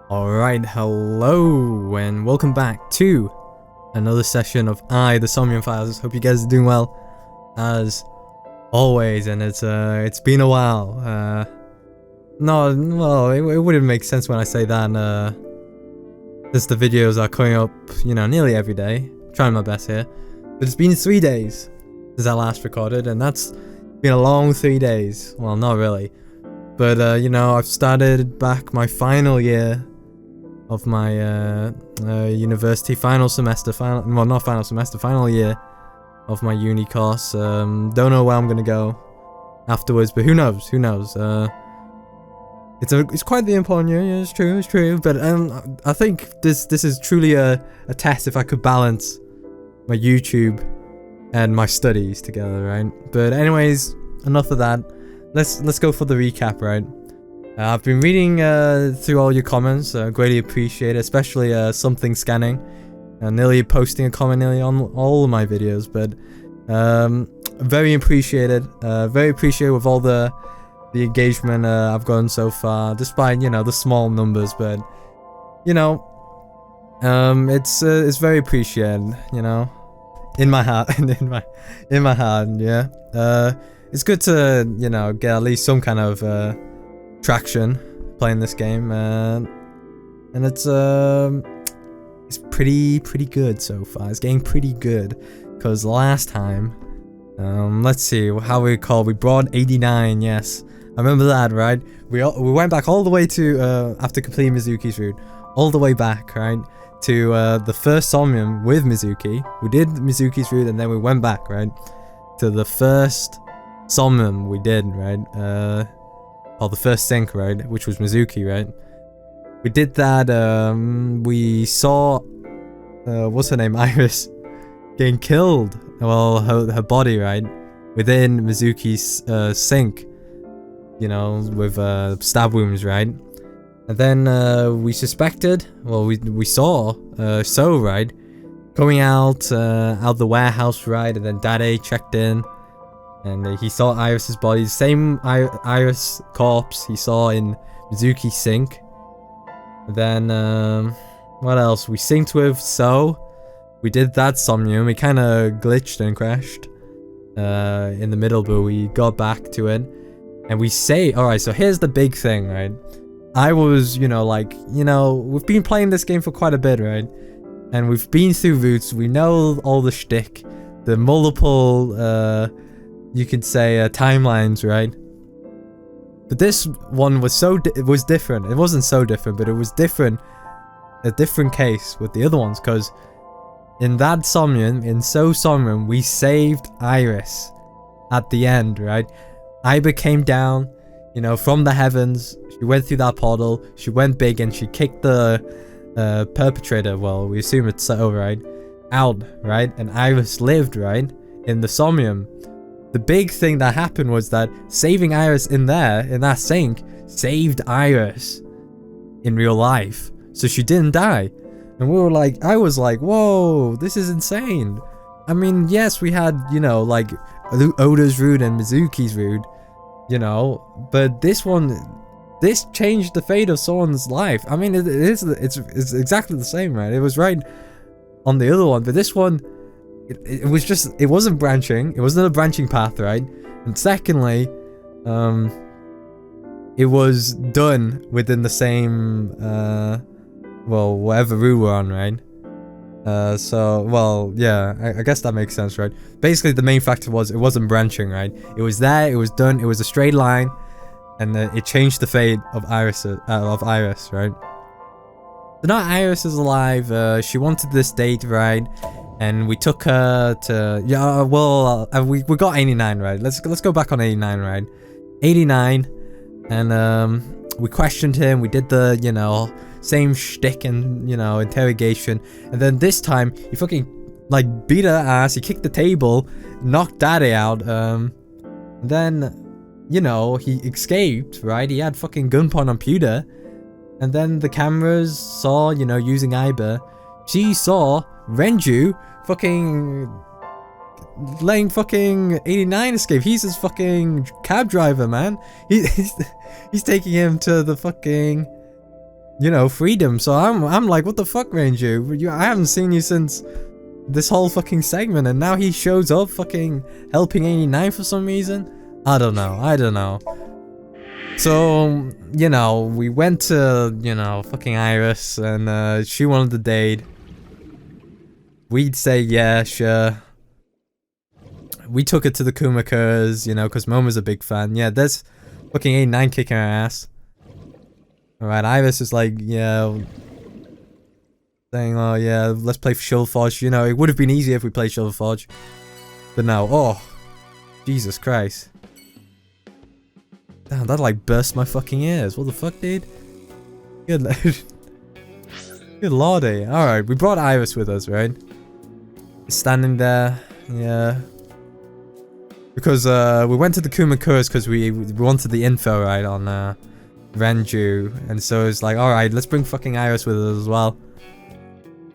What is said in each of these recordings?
Alright, hello and welcome back to another session of the Somnium Files. Hope you guys are doing well as always, and it's been a while. It wouldn't make sense when I say that, since the videos are coming up, nearly every day. Trying my best here. But it's been 3 days since I last recorded, and that's been a long 3 days. Well, not really. But, I've started back my final year of my university, final year of my uni course. Don't know where I'm gonna go afterwards, but who knows? It's quite the important year. Yeah, it's true. But I think this is truly a test if I could balance my YouTube and my studies together, right? But anyways, enough of that. Let's go for the recap, right? I've been reading through all your comments. Greatly appreciate it, especially something scanning, nearly posting a comment nearly on all of my videos. But very appreciated. Very appreciated with all the engagement I've gotten so far, despite the small numbers. But it's very appreciated. In my heart, in my heart, yeah. It's good to get at least some kind of traction playing this game, and it's pretty good so far. It's getting pretty good, because last time, let's see how we brought 89. Yes, I remember that, right? We went back all the way to after completing Mizuki's route, all the way back, right, to the first Somnium with Mizuki. We did Mizuki's route, and then we went back, right, to the first Somnium we did, right? Or the first sync, right, which was Mizuki, right? We did that. We saw what's her name, Iris, getting killed. Well, her body, right, within Mizuki's sink, with stab wounds, right? And then we suspected, well, we saw So, right, coming out the warehouse, right, and then Dade checked in. And he saw Iris's body, the same Iris corpse he saw in Mizuki's sink. Then, what else? We synced with So. We did that Somnium. It kind of glitched and crashed in the middle, but we got back to it. And we say, alright, so here's the big thing, right? I was, we've been playing this game for quite a bit, right? And we've been through routes. We know all the shtick, the multiple, you could say timelines, right? But this one was it was different. It wasn't so different, but it was different. A different case with the other ones, because in that Somnium, in So Somnium, we saved Iris at the end, right? Iba came down, from the heavens. She went through that portal. She went big and she kicked the perpetrator. Well, we assume it's So, right? Out, right? And Iris lived, right? In the Somnium. The big thing that happened was that saving Iris in that sink, saved Iris in real life. So she didn't die. And I was like, whoa, this is insane. I mean, yes, we had, Oda's route and Mizuki's route, but this changed the fate of someone's life. I mean, it's exactly the same, right? It was right on the other one, but this one, it wasn't branching. It wasn't a branching path, right? And secondly, it was done within the same, whatever route we're on, right? I guess that makes sense, right? Basically, the main factor was it wasn't branching, right? It was there, it was done, it was a straight line, and it changed the fate of Iris, right? So now Iris is alive. She wanted this date, right? And we took her to we got 89, right? Let's go back on 89, right? 89, and we questioned him. We did the same shtick and interrogation, and then this time he fucking beat her ass. He kicked the table, knocked Daddy out. Then he escaped, right? He had fucking gunpoint on Pewter, and then the cameras saw using Iba. She saw Renju fucking letting fucking 89 escape. He's his fucking cab driver, man. He's taking him to the fucking you know, freedom. So I'm like, what the fuck, Renju? I haven't seen you since this whole fucking segment, and now he shows up fucking helping 89 for some reason. I don't know. So, you know, we went to, you know, fucking Iris, and she wanted to date. We'd say, yeah, sure. We took her to the Kumakers, you know, because Momo's a big fan. Yeah, there's fucking 89 kicking her ass. Alright, Iris is like, yeah, saying, oh yeah, let's play Shovel Forge. You know, it would have been easier if we played Shovel Forge. But no, oh, Jesus Christ. Damn, that like burst my fucking ears. What the fuck, dude? Good, good lordy. Alright, we brought Iris with us, right? Standing there, yeah. Because we went to the Kumakurs because we wanted the info, right, on Renju. And so it's like, alright, let's bring fucking Iris with us as well.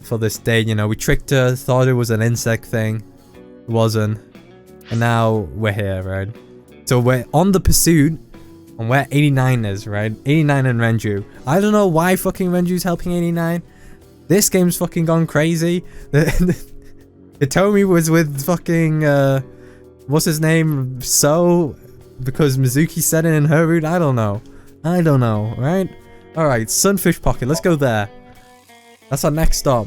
For this date, you know, we tricked her, thought it was an insect thing. It wasn't. And now we're here, right? So we're on the pursuit. And where 89 is, right? 89 and Renju. I don't know why fucking Renju's helping 89. This game's fucking gone crazy. Hitomi was with fucking, what's his name? So, because Mizuki said it in her route? I don't know, right? Alright, Sunfish Pocket, let's go there. That's our next stop.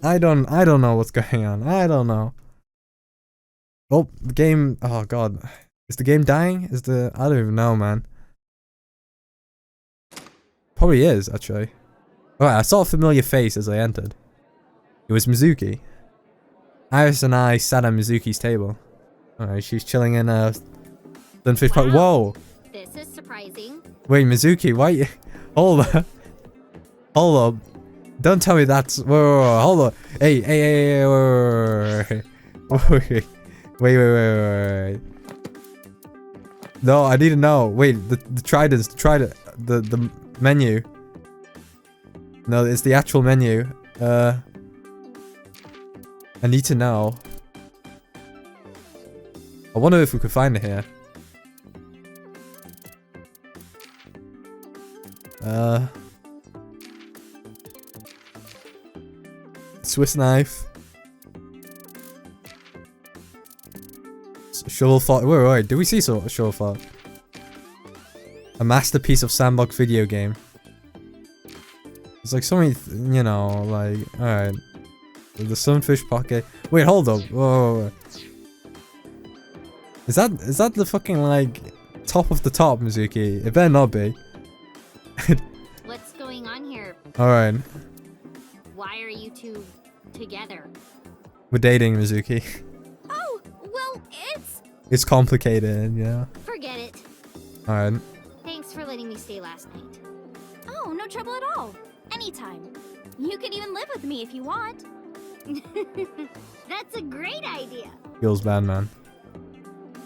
I don't know what's going on. I don't know. Oh, the game, oh god. Is the game dying? I don't even know, man. Probably is, actually. Alright, I saw a familiar face as I entered. It was Mizuki. Iris and I sat at Mizuki's table. Alright, she's chilling in a Sunfish Pocket. Whoa! This is surprising. Wait, Mizuki, why you... Hold up. Hold up. Don't tell me that's... Whoa, hold up. Hey, wait. No, I need to know. Wait, the tridents, the menu. No, it's the actual menu. I need to know. I wonder if we could find it here. Swiss knife. Shovel Forge. Wait, did we see Shovel Forge? A masterpiece of sandbox video game. It's like so many, you know, like, alright. The Sunfish Pocket. Wait, hold up. Whoa. Is that the fucking, like, top of the top, Mizuki? It better not be. What's going on here? Alright. Why are you two together? We're dating, Mizuki. Oh, well, It's complicated, yeah. forget it. Alright. Thanks for letting me stay last night. Oh, no trouble at all. Anytime. You can even live with me if you want. That's a great idea. Feels bad, man.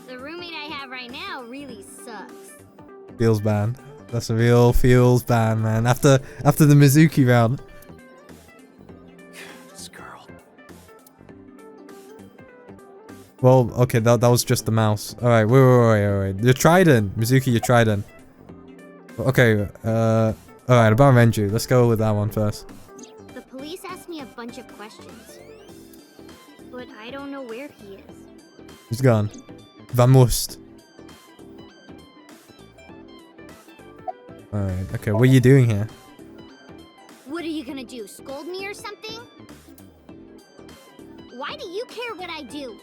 The roommate I have right now really sucks. Feels bad. That's a real feels bad, man. After the Mizuki round. This girl. Well, okay, that was just the mouse. Alright, wait. Your trident, Mizuki, your trident. Okay, alright, about Renju. Let's go with that one first. The police asked me a bunch of questions. But I don't know where he is. He's gone. Vamust. Alright, okay, what are you doing here? What are you gonna do, scold me or something? Why do you care what I do?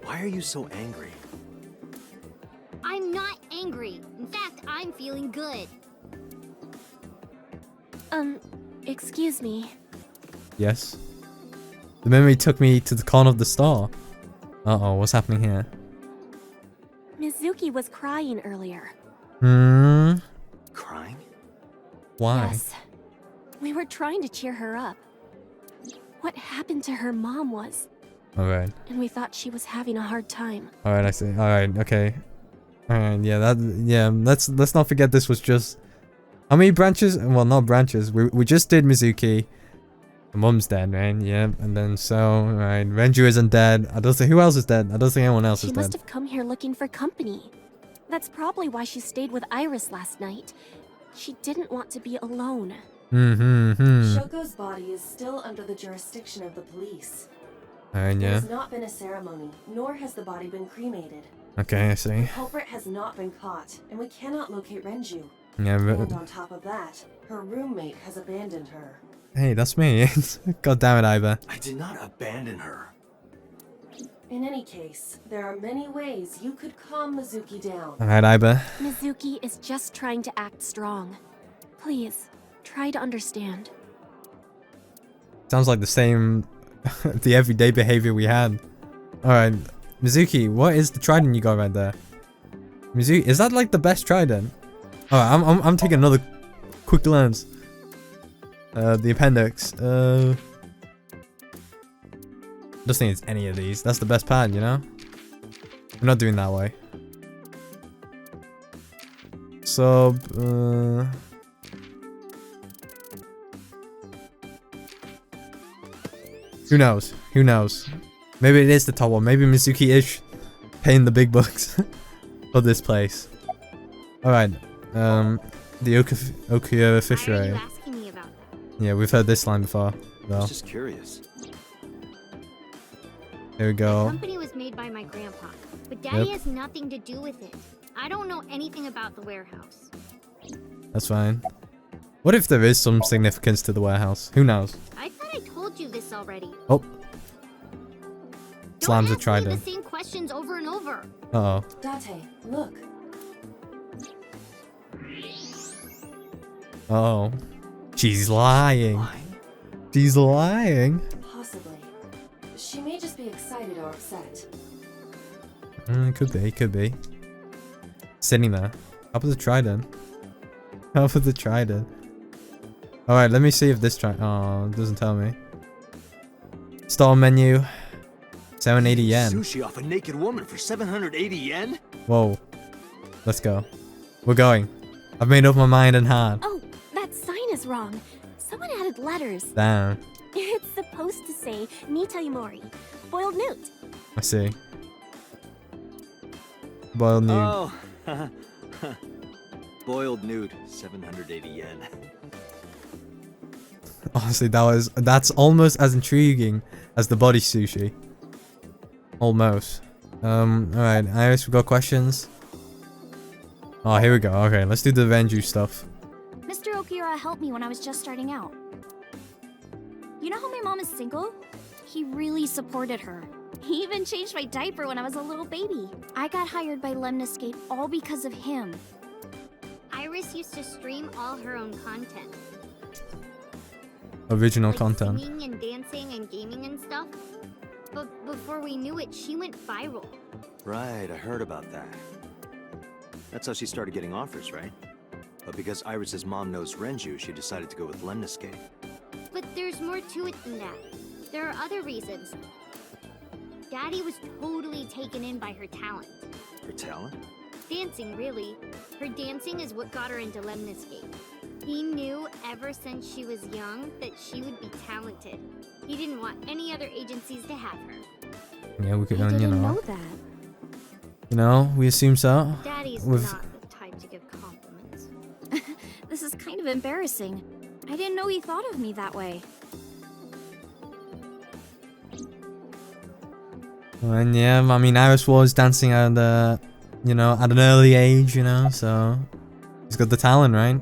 Why are you so angry? I'm not angry. In fact, I'm feeling good. Excuse me. Yes? The memory took me to the corner of the store. Uh-oh, what's happening here? Mizuki was crying earlier. Crying? Why? Yes. We were trying to cheer her up. What happened to her mom was... Alright. And we thought she was having a hard time. Alright, I see. Alright, okay. Alright, yeah, let's not forget this was just... How many branches? Well, not branches. We just did Mizuki. The mum's dead, right? Yeah, and then so, right. Renju isn't dead. I don't think... Who else is dead? I don't think anyone else She is must dead. have come here looking for company. That's probably why she stayed with Iris last night. She didn't want to be alone. Shoko's body is still under the jurisdiction of the police. And There yeah. has not been a ceremony, nor has the body been cremated. Okay, I The see. culprit has not been caught, and we cannot locate Renju. Yeah, And but on top of that, her roommate has abandoned her. hey, that's me. God damn it, Iva. I did not abandon her. In any case, there are many ways you could calm Mizuki down. Alright, Iva. Mizuki is just trying to act strong. Please, try to understand. Sounds like the same, the everyday behavior we had. Alright, Mizuki, what is the trident you got right there? Mizuki, is that like the best trident? Alright, I'm taking another quick glance. The appendix. I don't think it's any of these. That's the best pad, you know? We're not doing that way. So, who knows? Who knows? Maybe it is the top one. Maybe Mizuki is paying the big bucks for this place. Alright, the Okuya Fish Why are Ray. you asking me about that? Yeah, we've heard this line before. I Though. was just curious. Here we The go. company was made by my grandpa, but Daddy Yep. has nothing to do with it. I don't know anything about the warehouse. That's fine. What if there is some significance to the warehouse? Who knows? I thought I told you this already. Oh. Slams a Don't ask me trident. the same questions over and over. Uh-oh. Date, look. Uh-oh. She's lying. Mine? She's lying. Possibly. She may just be excited or upset. Could be. Sitting there. How about the trident? How about the trident? Alright, let me see if this trident... Oh, it doesn't tell me. Store menu. 780 yen. Sushi off a naked woman for 780 yen? Whoa. Let's go. We're going. I've made up my mind and heart. Oh, that sign is wrong. Someone added letters. Damn. It's supposed to say Nita Yumori, boiled newt. I see. Boiled nude. Oh. Boiled nude, 780 yen. Honestly, that's almost as intriguing as the body sushi. Almost. Alright, Iris, we got questions? Oh, here we go. Okay, let's do the Renju stuff. Mr. Okira helped me when I was just starting out. You know how my mom is single? He really supported her. He even changed my diaper when I was a little baby. I got hired by Lemniscape all because of him. Iris used to stream all her own content. Original Like content. singing and dancing and gaming and stuff. But before we knew it, she went viral. Right, I heard about that. That's how she started getting offers, right? But because Iris's mom knows Renju, she decided to go with Lemniscape. But there's more to it than that. There are other reasons. Daddy was totally taken in by her talent. Her talent? Dancing, really. Her dancing is what got her into Lemniscape. He knew ever since she was young that she would be talented. He didn't want any other agencies to have her. Yeah, we could, I you didn't know. know that. You know, we assume so. Daddy's With- not the type to give compliments. This is kind of embarrassing. I didn't know he thought of me that way. And yeah, I mean, Iris was dancing at you know, at an early age, you know, so he's got the talent, right?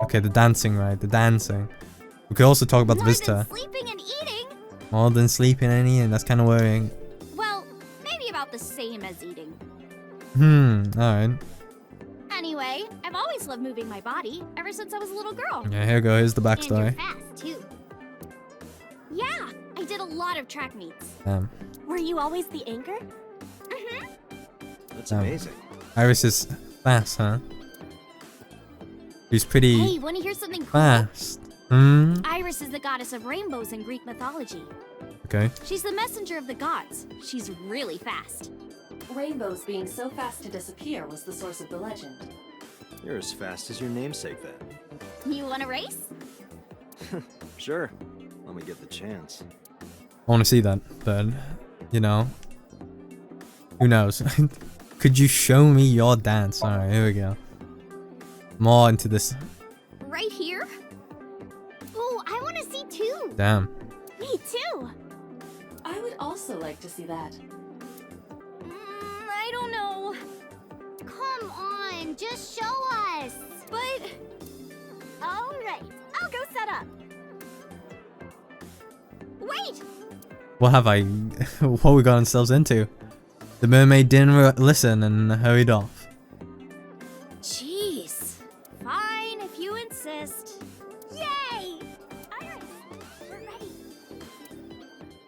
Okay, the dancing, right? The dancing. We could also talk about the More visitor. than sleeping and eating? More than sleeping and eating, that's kind of worrying. Well, maybe about the same as eating. Alright. Anyway, I've always loved moving my body, ever since I was a little girl. Yeah, here we go, here's the And you're backstory. fast, too. Yeah, I did a lot of track meets. Damn. Were you always the anchor? That's Um, amazing. Iris is fast, huh? She's pretty Hey, wanna hear something cool? fast. Iris is the goddess of rainbows in Greek mythology. Okay. She's the messenger of the gods. She's really fast. Rainbows being so fast to disappear was the source of the legend. You're as fast as your namesake then. You wanna race? Sure. Let me get the chance. I want to see that, but, you know. Who knows? Could you show me your dance? Alright, here we go. more into this. Right here? Oh, I want to see too. Damn. Me too. I would also like to see that. I don't know. Come on, just show us. But... Alright, I'll go set up. Wait! What have I... what we got ourselves into? The mermaid didn't listen and hurried off. Jeez. Fine, if you insist. Yay! Alright, we're ready.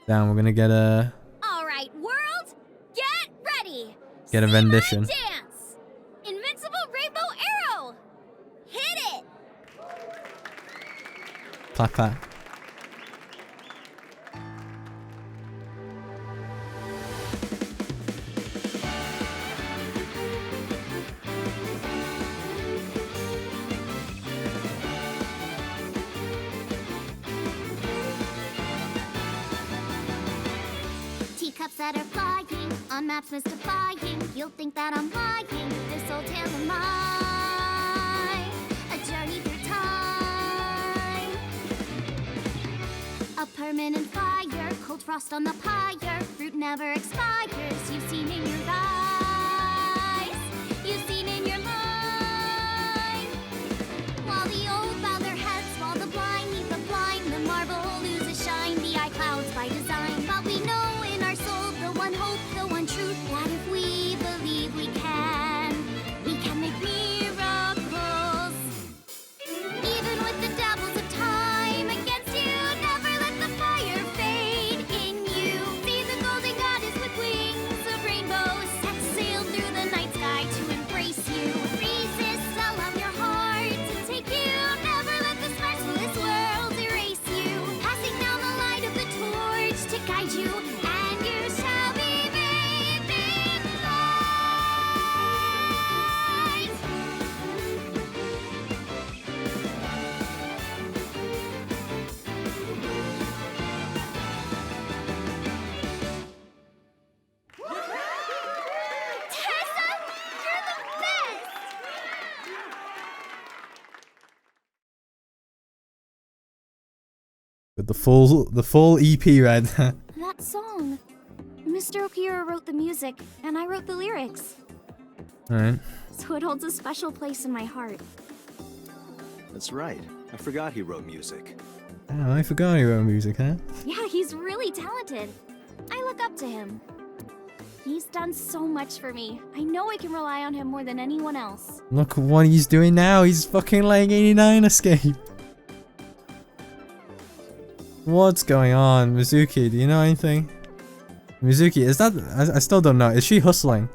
Damn, we're gonna get a... Alright, world, get ready! Get a rendition. Dance! Invincible Rainbow Arrow! Hit it! Clap, clap. Teacups that are flying, on maps mystifying. You'll think that I'm lying. This old tale of mine, a journey through time. A permanent fire, cold frost on the pyre. Fruit never expires. You've seen in your eyes, you've seen in your mind. While the old bow their heads, while the blind meet the blind, the marble loses shine. The eye clouds by design, but we know in our soul the one hope, the one truth, that if we believe we can make miracles. Even with the devils of time against you, never let the fire fade in you. See the golden goddess with wings of rainbows set sail through the night sky to embrace you. Resist, allow your heart to take you. Never let the merciless world erase you. Passing down the light of the torch to guide you, and you shall be bathed in light. Tessa, you're the best! With the full EP right there. That song. Mr. Okira wrote the music, and I wrote the lyrics. Alright. So it holds a special place in my heart. That's right. I forgot he wrote music. Damn, I forgot you wrote music, huh? Yeah, he's really talented. I look up to him. He's done so much for me. I know I can rely on him more than anyone else. Look what he's doing now. He's fucking letting 89 escape. What's going on? Mizuki, do you know anything? Mizuki, is that... I still don't know. Is she hustling?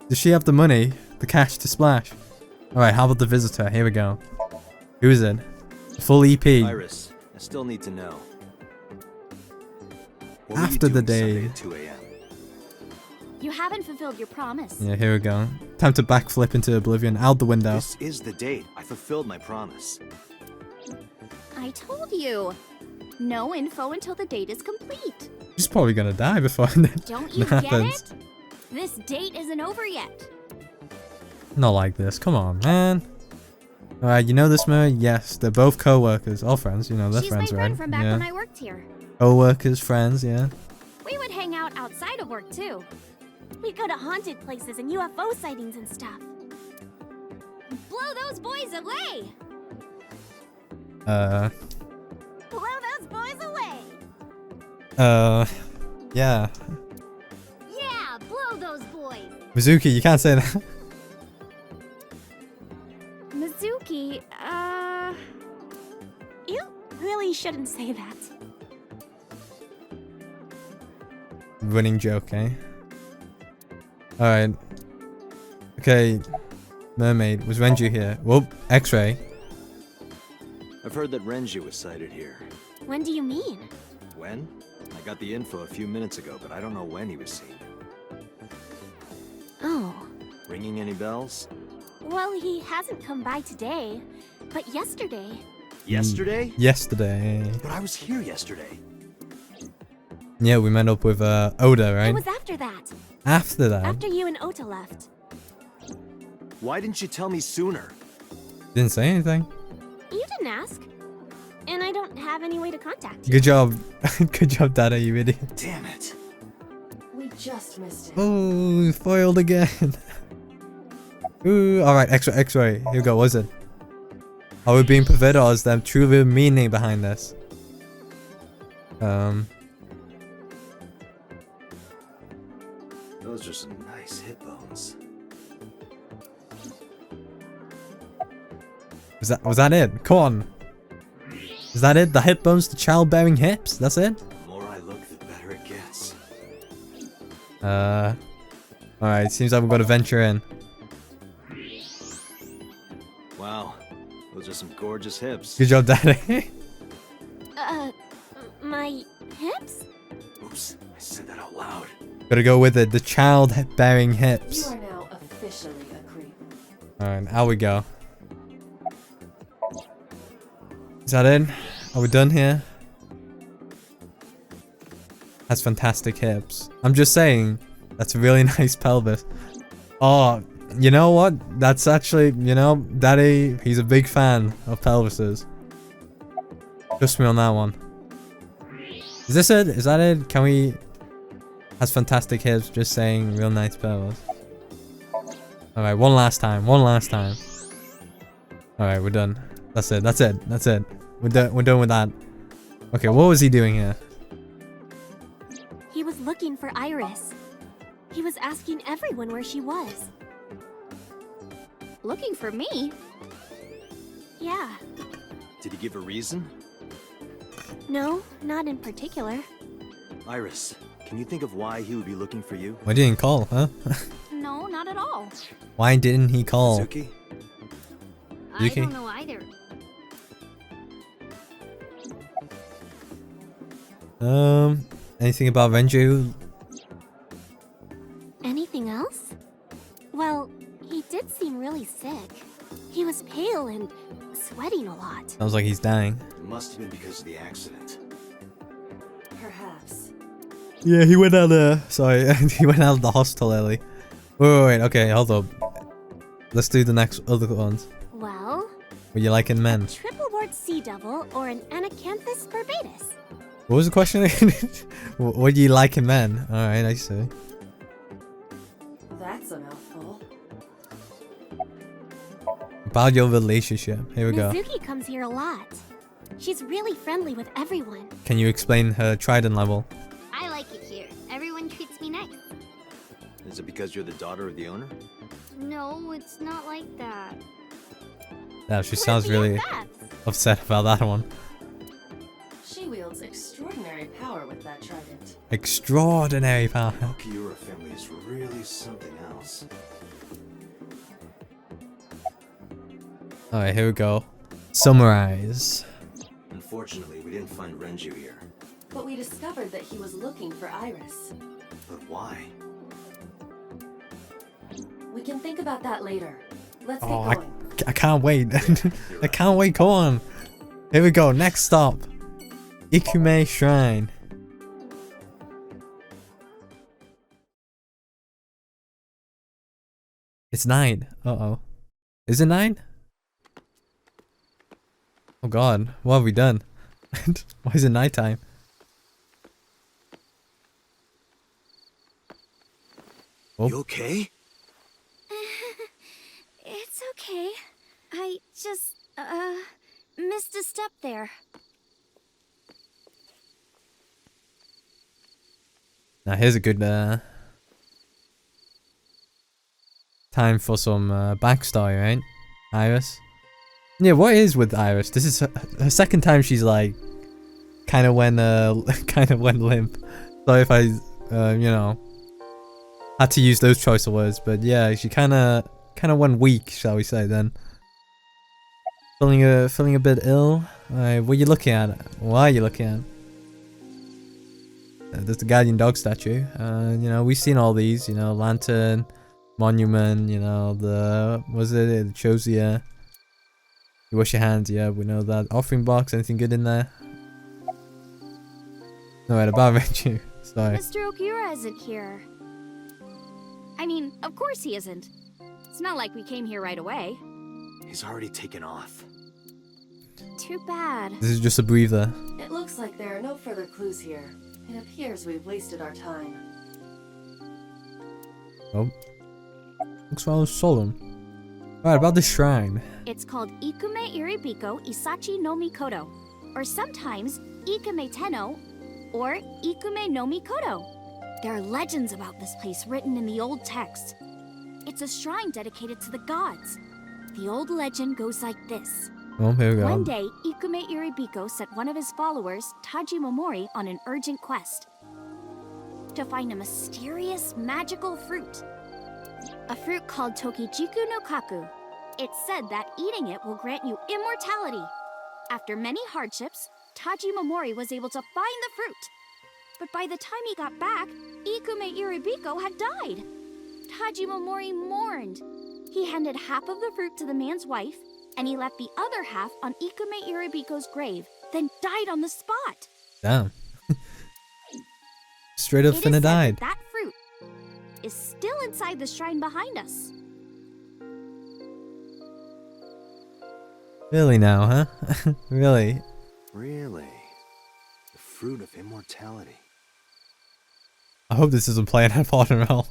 Does she have the money, the cash to splash? Alright, how about the visitor? Here we go. Who is it? Full EP. Iris, I still need to know. What were you After the doing Sunday day. at 2 a.m.? You haven't fulfilled your promise. Yeah, here we go. Time to backflip into oblivion. Out the window. This is the date. I fulfilled my promise. I told you. No info until the date is complete. She's probably gonna die before that Don't you get happens. it? This date isn't over yet. Not like this. Come on, man. Alright, you know this man? Yes, they're both co-workers. All friends, you know, they're She's friends, my friend right? from back Yeah. when I worked here. Co-workers, friends, yeah. We would hang out outside of work too. We go to haunted places and UFO sightings and stuff. Blow those boys away! Blow those boys away! Yeah. Yeah, blow those boys. Mizuki, you can't say that. Mizuki, You really shouldn't say that. Running joke, eh? Alright. Okay. Mermaid, was Renju here? Whoop, X-ray. I've heard that Renju was sighted here. When do you mean? When? I got the info a few minutes ago, but I don't know when he was seen. Oh. Ringing any bells? Well, he hasn't come by today, but yesterday. Yesterday? Yesterday. But I was here yesterday. Yeah, we met up with Oda, It right? was after that. After that. After you and Ota left. Why didn't you tell me sooner? Didn't say anything. You didn't ask. And I don't have any way to contact you. Good job. Good job, Dada, you idiot. Damn it. We just missed it. Oh, foiled again. Ooh, alright, X-ray. Here we go, what is it? Are we being perverted or is there truly meaning behind this? Those are some nice hip bones. Was that it? Come on. Is that it? The hip bones, the childbearing hips? That's it? The more I look, the better it gets. Alright, seems like we've got to venture in. Wow, those are some gorgeous hips. Good job, Daddy. My hips? Oops, I said that out loud. Gotta go with it. The child-bearing You hips. are now officially a creep. Alright, out we go. Is that it? Are we done here? Has fantastic hips. I'm just saying, that's a really nice pelvis. Oh, you know what? That's actually, you know, Daddy, he's a big fan of pelvises. Trust me on that one. Is this it? Is that it? Can we... Has fantastic hips, just saying, real nice pelvis. Alright, one last time. Alright, we're done. That's it. We're done with that. Okay, what was he doing here? He was looking for Iris. He was asking everyone where she was. Looking for me? Yeah. Did he give a reason? No, not in particular. Iris, can you think of why he would be looking for you? Why didn't he call, huh? No, not at all. Why didn't he call? Suzuki? I Yuki? don't know either. Anything about Renju? Anything else? Well, he did seem really sick. He was pale and sweating a lot. Sounds like he's dying. It must have been because of the accident. Perhaps. Yeah, he went out sorry, he went out of the hospital early. Wait, okay, hold up. Let's do the next other ones. Well, What you like in men? triple board sea devil or an anacanthus barbatus. What was the question again? What do you like in men? Alright, I see. That's a mouthful. About your relationship. Here we go. Mizuki comes here a lot. She's really friendly with everyone. Can you explain her trident level? I like it here. Everyone treats me nice. Is it because you're the daughter of the owner? No, it's not like that. Yeah, she Where's sounds the really F-Fs? upset about that one. She wields extraordinary power with that trident. Extraordinary power. The Okiura family is really something else. Alright, here we go. Summarize. Unfortunately, we didn't find Renju here. But we discovered that he was looking for Iris. But why? We can think about that later. Let's Oh, get going. I can't wait. I can't wait. Come on. Here we go. Next stop. Ikume Shrine. It's 9. Uh-oh. Is it 9? Oh god. What have we done? Why is it nighttime? Oh. You okay? It's okay. I just, missed a step there. Now here's a good time for some backstory, right? Iris. Yeah, what is with Iris? This is her second time she's like kind of went limp. Sorry if I you know, had to use those choice of words, but yeah, she kind of went weak, shall we say then. Feeling a bit ill. Alright, what are you looking at? Why are you looking at? There's the guardian dog statue. You know, we've seen all these, you know, lantern, monument, you know, the, was it the Chosia? You wash your hands, yeah, we know that. Offering box, anything good in there? No, wait, about Renju. Sorry. Mr. Okiura isn't here. I mean, of course he isn't. It's not like we came here right away. He's already taken off. Too bad. This is just a breather. It looks like there are no further clues here. It appears we've wasted our time. Oh. Looks rather solemn. Right, about the shrine. It's called Ikume Iribiko Isachi no Mikoto, or sometimes Ikume Tenno, or Ikume no Mikoto. There are legends about this place written in the old text. It's a shrine dedicated to the gods. The old legend goes like this. Oh, here we go. One day, Ikume Iribiko sent one of his followers, Taji Momori, on an urgent quest to find a mysterious magical fruit. A fruit called Tokijiku no Kaku. It's said that eating it will grant you immortality. After many hardships, Taji Momori was able to find the fruit. But by the time he got back, Ikume Iribiko had died. Taji Momori mourned. He handed half of the fruit to the man's wife, and he left the other half on Ikume Iribiko's grave, then died on the spot. Damn. Straight up It is finna said died. that fruit is still inside the shrine behind us. Really now, huh? Really? Really? The fruit of immortality. I hope this isn't playing at bottom roll.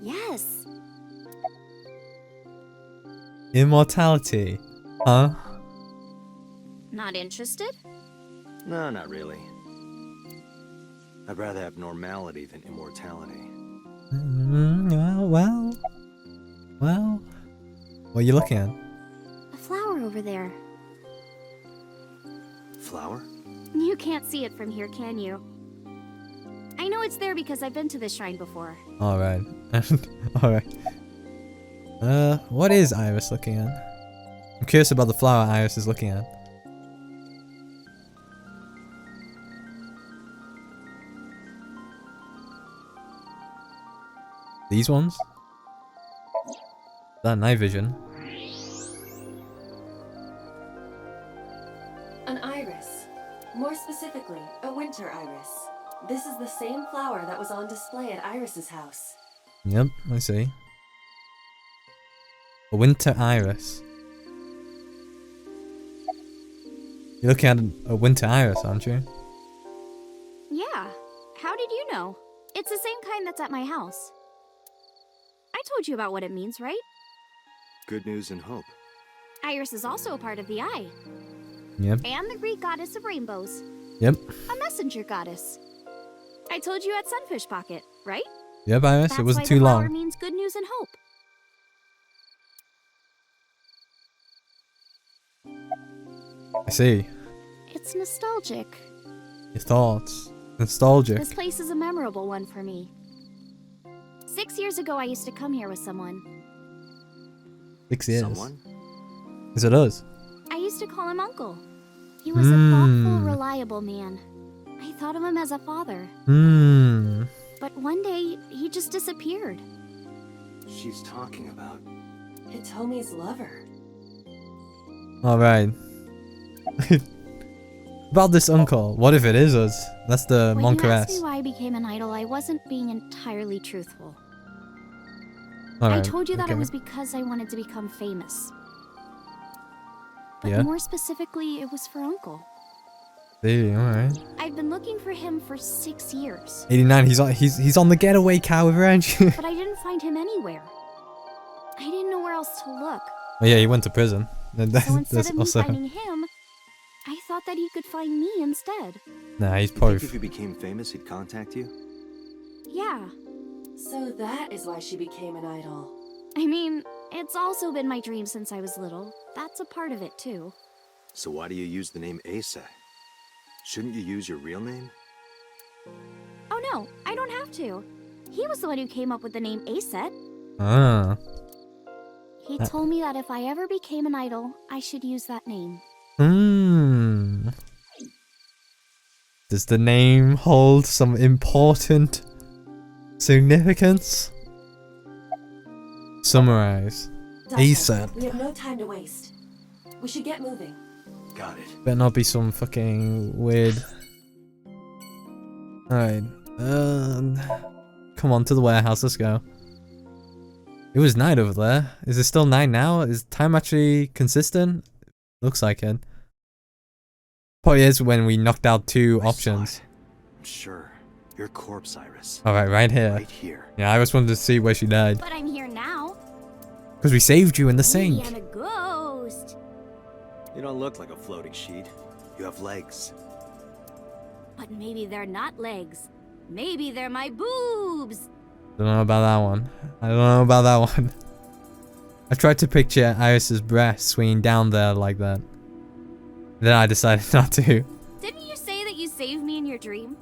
Yes. Immortality. Huh? Not interested? No, not really. I'd rather have normality than immortality. Well. What are you looking at? A flower over there. Flower? You can't see it from here, can you? I know it's there because I've been to this shrine before. Alright. Alright. What is Iris looking at? I'm curious about the flower Iris is looking at. These ones? That night vision. An iris. More specifically, a winter iris. This is the same flower that was on display at Iris's house. Yep, I see. A winter iris. You're looking at a winter iris, aren't you? Yeah. How did you know? It's the same kind that's at my house. I told you about what it means, right? Good news and hope. Iris is also a part of the eye. Yep. And the Greek goddess of rainbows. Yep. A messenger goddess. I told you at Sunfish Pocket, right? Yep, Iris. That's It wasn't why too the flower long. means good news and hope. I see. It's nostalgic. Your thoughts. Nostalgic. This place is a memorable one for me. 6 years ago, I used to come here with someone. 6 years. Someone? Is it us? I used to call him Uncle. He was a thoughtful, reliable man. I thought of him as a father. But one day, he just disappeared. She's talking about. Hitomi's lover. Alright. About this uncle. What if it is us? That's the When you asked me Monkeress. why I became an idol, I wasn't being entirely truthful. Alright. I told you that okay. it was because I wanted to become famous. But Yeah. more specifically, it was for Uncle. See, alright. I've been looking for him for 6 years, 89, he's on the getaway car with Reggie. but I didn't find him anywhere. I didn't know where else to look. Oh yeah, he went to prison. So instead That's of me also... finding him, I thought that he could find me instead. Nah, he's You probably... think if you became famous, he'd contact you? Yeah. So that is why she became an idol. I mean, it's also been my dream since I was little. That's a part of it, too. So why do you use the name Asa? Shouldn't you use your real name? Oh no, I don't have to. He was the one who came up with the name Aset. Ah. He told me that if I ever became an idol, I should use that name. Does the name hold some important significance? Summarize. Doctor, Aset. we have no time to waste. We should get moving. Got it. Better not be some fucking weird... Alright. Come on, to the warehouse, let's go. It was night over there. Is it still night now? Is time actually consistent? Looks like it. Probably is when we knocked out two options. I'm sure. Your corpse, Iris. Alright, right here. Right here. Yeah, I just wanted to see where she died. But I'm here now. Because we saved you in the Maybe sink. I'm a ghost. You don't look like a floating sheet. You have legs. But maybe they're not legs. Maybe they're my boobs. Don't know about that one. I don't know about that one. I tried to picture Iris's breast swinging down there like that. Then I decided not to. Didn't you say that you saved me in your dream?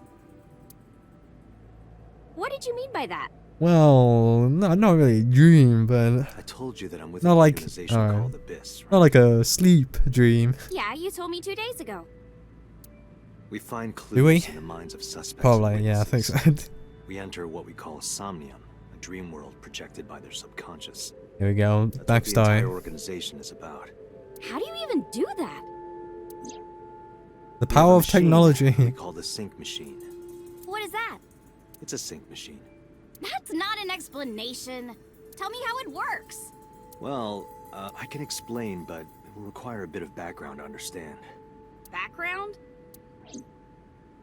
What did you mean by that? Well, no, not really a dream, but I told you that I'm with Not an like- organization alright. called Abyss, right? not like a sleep dream. Yeah, you told me 2 days ago. We find Do we? clues in the minds of suspects. and Probably, yeah, I think so. witnesses. We enter what we call Somnium, a dream world projected by their subconscious. Here we go. That's what the entire Backstory. organization is about. How do you even do that? The We have power a of machine technology. we call the sync machine. What is that? It's a sync machine. That's not an explanation. Tell me how it works. Well, I can explain, but it will require a bit of background to understand. Background?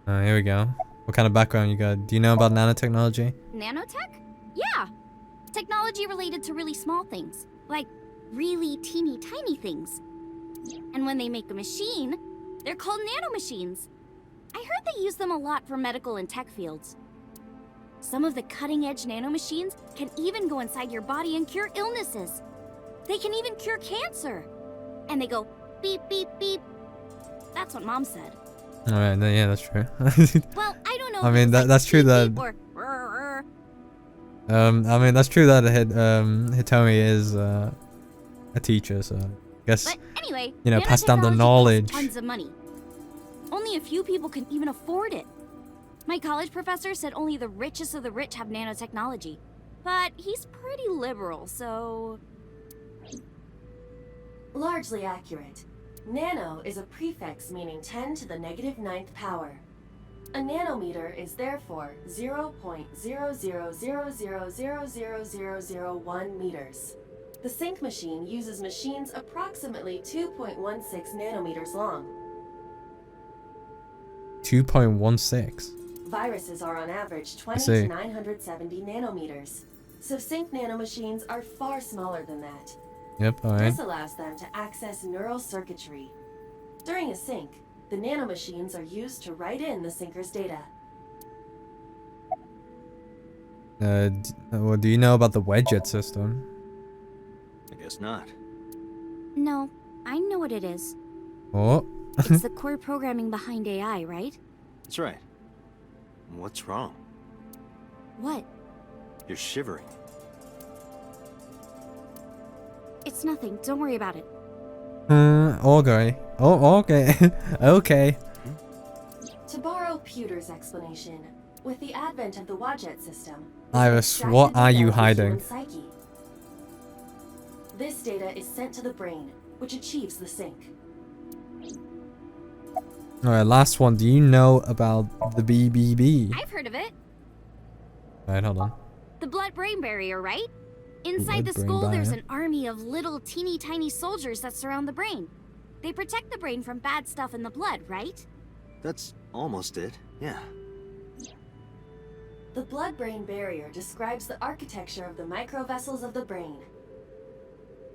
Here we go. What kind of background you got? Do you know about nanotechnology? Nanotech? Yeah. Technology related to really small things. Like really teeny tiny things. And when they make a machine, they're called nanomachines. I heard they use them a lot for medical and tech fields. Some of the cutting-edge nanomachines can even go inside your body and cure illnesses. They can even cure cancer. And they go beep, beep, beep. That's what Mom said. Alright, yeah, that's true. Well, I don't know. I if mean, it's like that's true beep, that- beep or rrr. I mean, that's true that Hitomi is a teacher, so I guess, But anyway, you know, pass down the nanotechnology costs knowledge. Tons of money. Only a few people can even afford it. My college professor said only the richest of the rich have nanotechnology. But he's pretty liberal, so... Largely accurate. Nano is a prefix meaning 10 to the -9th power. A nanometer is therefore 0.0000000001 meters. The sync machine uses machines approximately 2.16 nanometers long. 2.16. Viruses are on average 20 see. to 970 nanometers. So sync nanomachines are far smaller than that. Yep, alright. This allows them to access neural circuitry. During a sync, the nanomachines are used to write in the syncer's data. Well, do you know about the wedget system? I guess not. No, I know what it is. Oh, It's the core programming behind AI, right? That's right. What's wrong? What? You're shivering. It's nothing. Don't worry about it. okay. Oh, okay. Okay. To borrow Pewter's explanation, with the advent of the Wadjet system, Iris, what are you hiding? Psyche. This data is sent to the brain, which achieves the sync. Alright, last one. Do you know about the BBB? I've heard of it. Alright, hold on. The blood-brain barrier, right? Inside the Blood-brain skull, there's barrier. an army of little teeny tiny soldiers that surround the brain. They protect the brain from bad stuff in the blood, right? That's almost it. Yeah. The blood-brain barrier describes the architecture of the microvessels of the brain.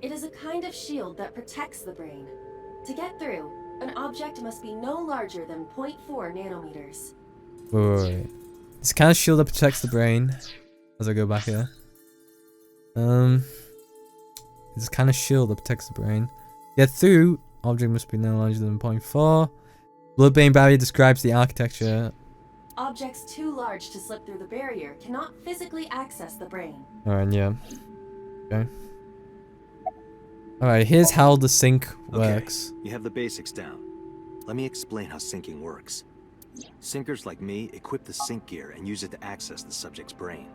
It is a kind of shield that protects the brain. To get through, an object must be no larger than 0.4 nanometers. Wait. This kind of shield that protects the brain. As I go back here. This kind of shield that protects the brain. Get through. Object must be no larger than 0.4. Blood-brain barrier describes the architecture. Objects too large to slip through the barrier cannot physically access the brain. Alright, yeah. Okay. Alright, here's how the sync works. Okay, you have the basics down. Let me explain how syncing works. Syncers like me equip the sync gear and use it to access the subject's brain.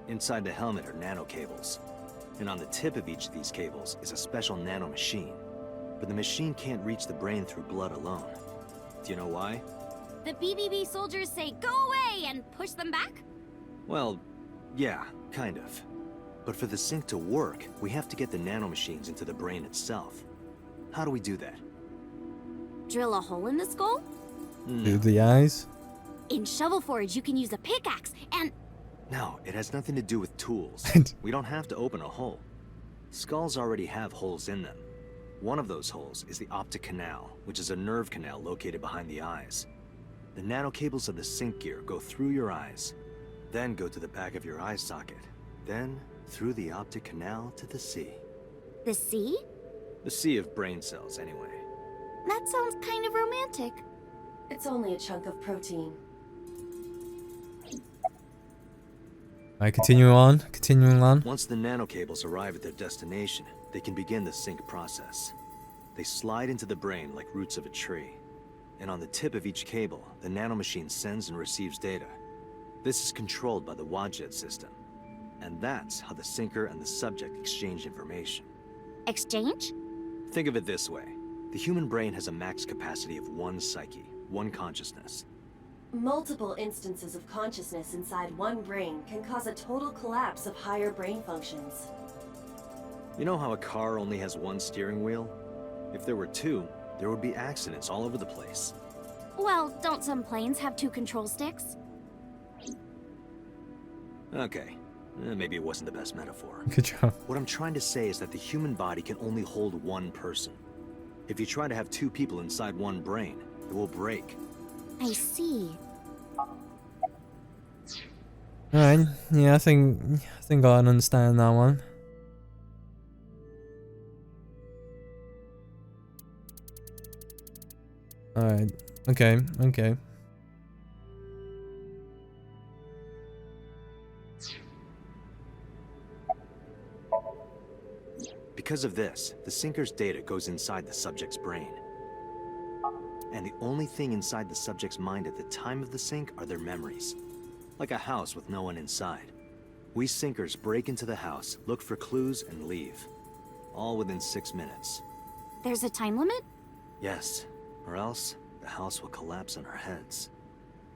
Inside the helmet are nano cables. And on the tip of each of these cables is a special nano machine. But the machine can't reach the brain through blood alone. Do you know why? The BBB soldiers say, "Go away!" and push them back? Well, yeah, kind of. But for the sync to work, we have to get the nanomachines into the brain itself. How do we do that? Drill a hole in the skull? Through the eyes? In Shovel Forge, you can use a pickaxe and... No, it has nothing to do with tools. We don't have to open a hole. Skulls already have holes in them. One of those holes is the optic canal, which is a nerve canal located behind the eyes. The nanocables of the sync gear go through your eyes, then go to the back of your eye socket, then through the optic canal to the sea. The sea? The sea of brain cells, anyway. That sounds kind of romantic. It's only a chunk of protein. Alright, continuing on. Once the nanocables arrive at their destination, they can begin the sync process. They slide into the brain like roots of a tree. And on the tip of each cable, the nanomachine sends and receives data. This is controlled by the Wadjet system. And that's how the syncer and the subject exchange information. Exchange? Think of it this way. The human brain has a max capacity of one psyche, one consciousness. Multiple instances of consciousness inside one brain can cause a total collapse of higher brain functions. You know how a car only has one steering wheel? If there were two, there would be accidents all over the place. Well, don't some planes have 2 control sticks? Okay, maybe it wasn't the best metaphor. Good job. What I'm trying to say is that the human body can only hold one person. If you try to have 2 people inside one brain, it will break. I see. Alright, yeah, I think I can understand that one. Alright, okay. Because of this, the syncer's data goes inside the subject's brain. And the only thing inside the subject's mind at the time of the sync are their memories. Like a house with no one inside. We syncers break into the house, look for clues, and leave. All within 6 minutes. There's a time limit? Yes, or else the house will collapse on our heads.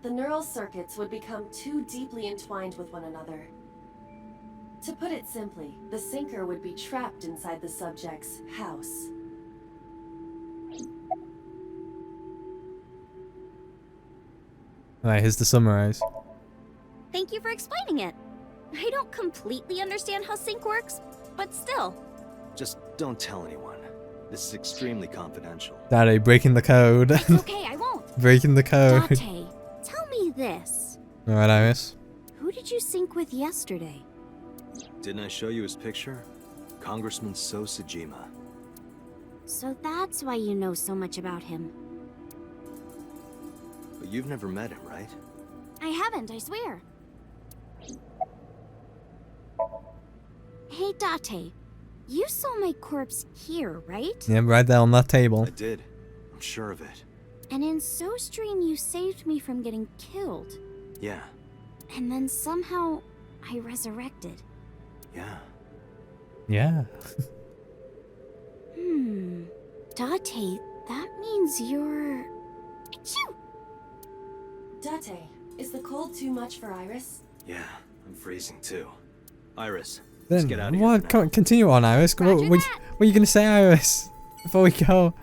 The neural circuits would become too deeply entwined with one another. To put it simply, the syncer would be trapped inside the subject's house. Alright, here's the summarize. Thank you for explaining it. I don't completely understand how sync works, but still. Just don't tell anyone. This is extremely confidential. Daddy, breaking the code. It's okay, I won't. Breaking the code. Date, tell me this. Alright, Iris. Who did you sync with yesterday? Didn't I show you his picture? Congressman So Sejima. So that's why you know so much about him. But you've never met him, right? I haven't, I swear. Hey, Date. You saw my corpse here, right? Yeah, right there on that table. I did. I'm sure of it. And in SoStream, you saved me from getting killed. Yeah. And then somehow, I resurrected. Yeah. Yeah. Date, that means you're... Achoo! Date, is the cold too much for Iris? Yeah, I'm freezing too. Iris, let's Then get out of what? here. Come on, continue on, Iris. Roger What that. are you gonna say, Iris? Before we go,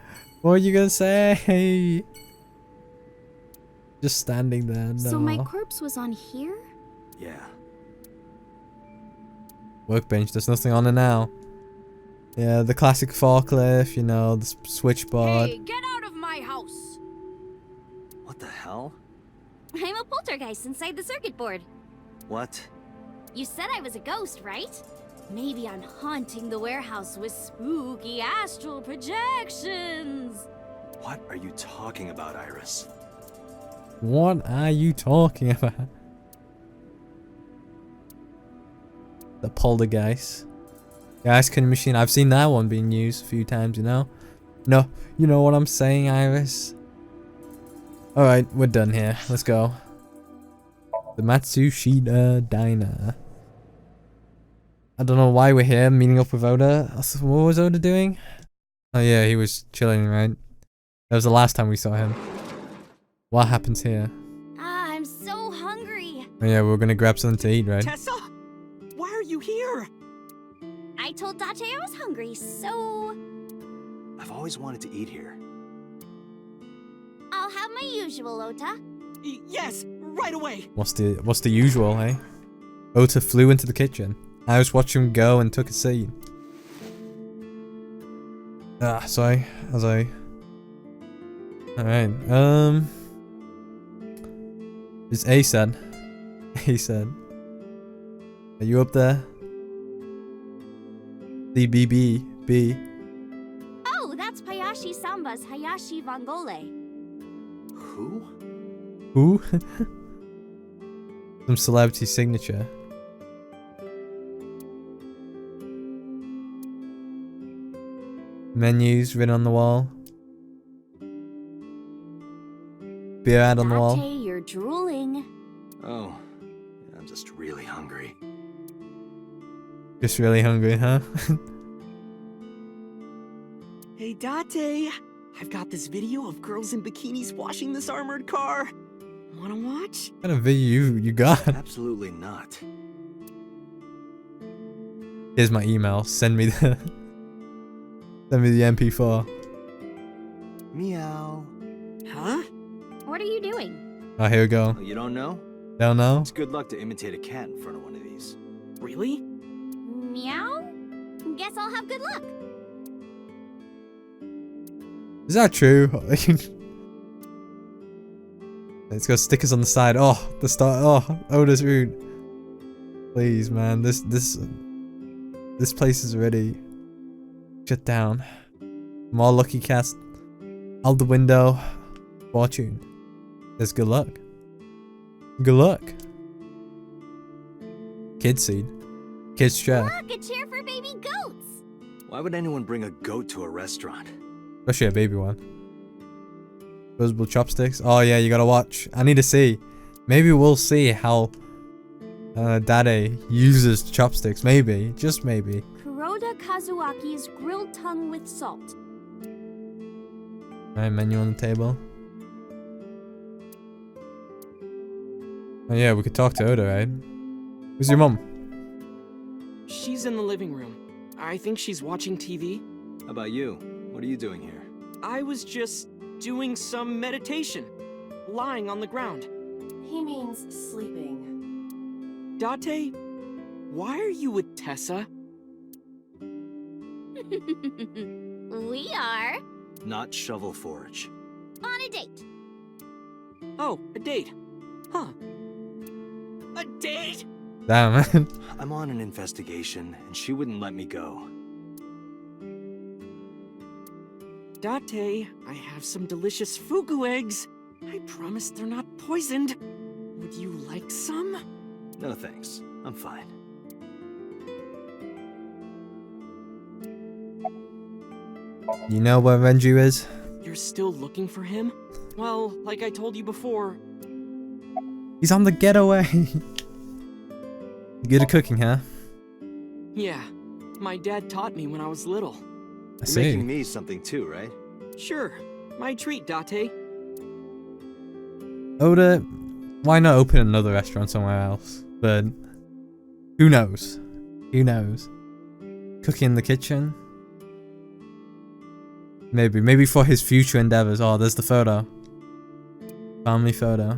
what are you gonna say? Just standing there. No. So my corpse was on here? Yeah. Workbench. There's nothing on it now. Yeah, the classic forklift. You know, the switchboard. Hey, get out of my house! What the hell? I'm a poltergeist inside the circuit board. What? You said I was a ghost, right? Maybe I'm haunting the warehouse with spooky astral projections. What are you talking about, Iris? What are you talking about? The poltergeist. The ice cream machine. I've seen that one being used a few times, you know? No, you know what I'm saying, Iris? Alright, we're done here. Let's go. The Matsushita Diner. I don't know why we're here, meeting up with Oda. What was Oda doing? Oh yeah, he was chilling, right? That was the last time we saw him. What happens here? Ah, I'm so hungry. Oh yeah, we were gonna grab something to eat, right? Tessa? Why are you here? Well, Date, I was hungry, so I've always wanted to eat here. I'll have my usual, Ota. Yes, right away. What's the usual, hey? Ota flew into the kitchen. I was watching him go and took a seat. Sorry. Alright, it's A said. A said. Are you up there? B. Oh, that's Payashi Samba's Hayashi Vangole. Who? Who? Some celebrity signature. Menus written on the wall. Beer ad on the wall. Date, you're drooling. Oh, I'm just really hungry. Just really hungry, huh? Hey, Date. I've got this video of girls in bikinis washing this armored car. Wanna watch? What kind of video you got? Absolutely not. Here's my email. Send me the MP4. Meow. Huh? What are you doing? Oh, here we go. Oh, you don't know? Don't know? It's good luck to imitate a cat in front of one of these. Really? Meow? Guess I'll have good luck. Is that true? It's got stickers on the side. Oh, the start. Oh, Oda's rude. Please, man. This place is already shut down. More Lucky Cast. Out the window. Fortune. There's good luck. Good luck. Kids seed. Kids chair. Look, a chair for baby goats. Why would anyone bring a goat to a restaurant? Especially a baby one. Disposable chopsticks. Oh yeah, you gotta watch. I need to see. Maybe we'll see how Dade uses chopsticks. Maybe. Just maybe. Kuroda Kazuaki's grilled tongue with salt. Alright, menu on the table. Oh yeah, we could talk to Oda, right? Who's your mom? She's in the living room. I think she's watching TV. How about you? What are you doing here? I was just doing some meditation, lying on the ground. He means sleeping. Date, why are you with Tessa? We are Not Shovel Forge. on a date. Oh, a date. Huh. A date? Damn, man. I'm on an investigation, and she wouldn't let me go. Date, I have some delicious fugu eggs. I promise they're not poisoned. Would you like some? No thanks. I'm fine. You know where Renju is? You're still looking for him? Well, like I told you before, He's on the getaway. You good at cooking, huh? yeah. My dad taught me when I was little. I You're making see. me something too, right? Sure. My treat, Date. Oda, why not open another restaurant somewhere else? But who knows? Who knows? Cooking in the kitchen? Maybe for his future endeavors. Oh, there's the photo. Family photo.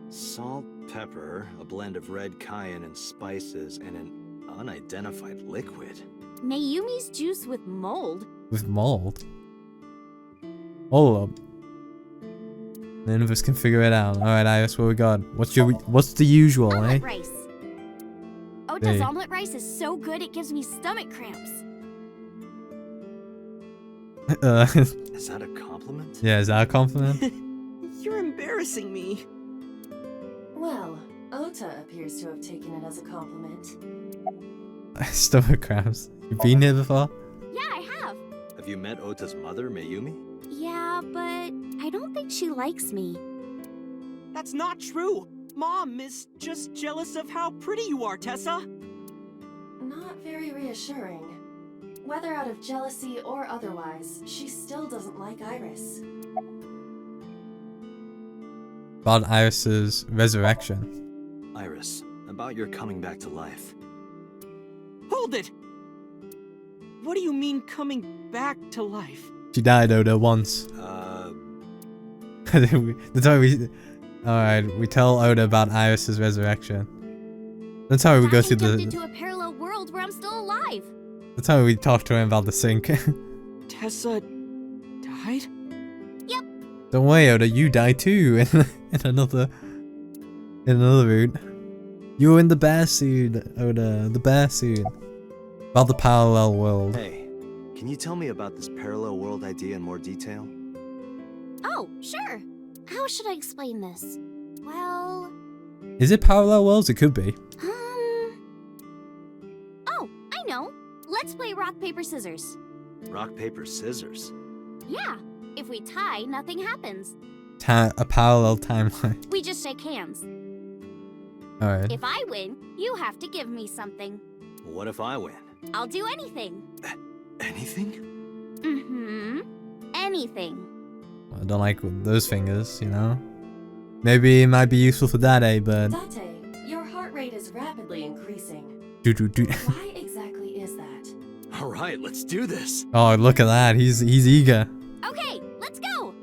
Salt, pepper, a blend of red cayenne and spices, and an unidentified liquid. Mayumi's juice with mold. With mold. Hold up. None of us can figure it out. Alright, Iris, what we got? What's the usual, eh? Omelet rice. Ota's Hey. omelet rice is so good it gives me stomach cramps. Is that a compliment? Yeah, is that a compliment? You're embarrassing me. Well, Ota appears to have taken it as a compliment. Stomach cramps. You been here before? Yeah, I have. Have you met Ota's mother, Mayumi? Yeah, but I don't think she likes me. That's not true. Mom is just jealous of how pretty you are, Tessa. Not very reassuring. Whether out of jealousy or otherwise, she still doesn't like Iris. About Iris's resurrection. Iris, about your coming back to life. Hold it! What do you mean coming back to life? She died, Oda, once. That's why we... Alright, we tell Oda about Iris's resurrection. That's how we go through jumped the... into a parallel world where I'm still alive. That's how we talk to him about the sink. Tessa died? Yep. Don't worry, Oda, you die too in another route. You were in the bear suit, Oda, the bear suit. About the parallel world. Hey, can you tell me about this parallel world idea in more detail? Oh, sure. How should I explain this? Well... Is it parallel worlds? It could be. Oh, I know. Let's play rock, paper, scissors. Rock, paper, scissors. Yeah. If we tie, nothing happens. A parallel timeline. We just shake hands. Alright. If I win, you have to give me something. What if I win? I'll do anything. Anything? Mm-hmm. Anything. I don't like those fingers, you know? Maybe it might be useful for Dade, but... Date, your heart rate is rapidly increasing. Do. Why exactly is that? Alright, let's do this. Oh, look at that. He's eager. Okay, let's go.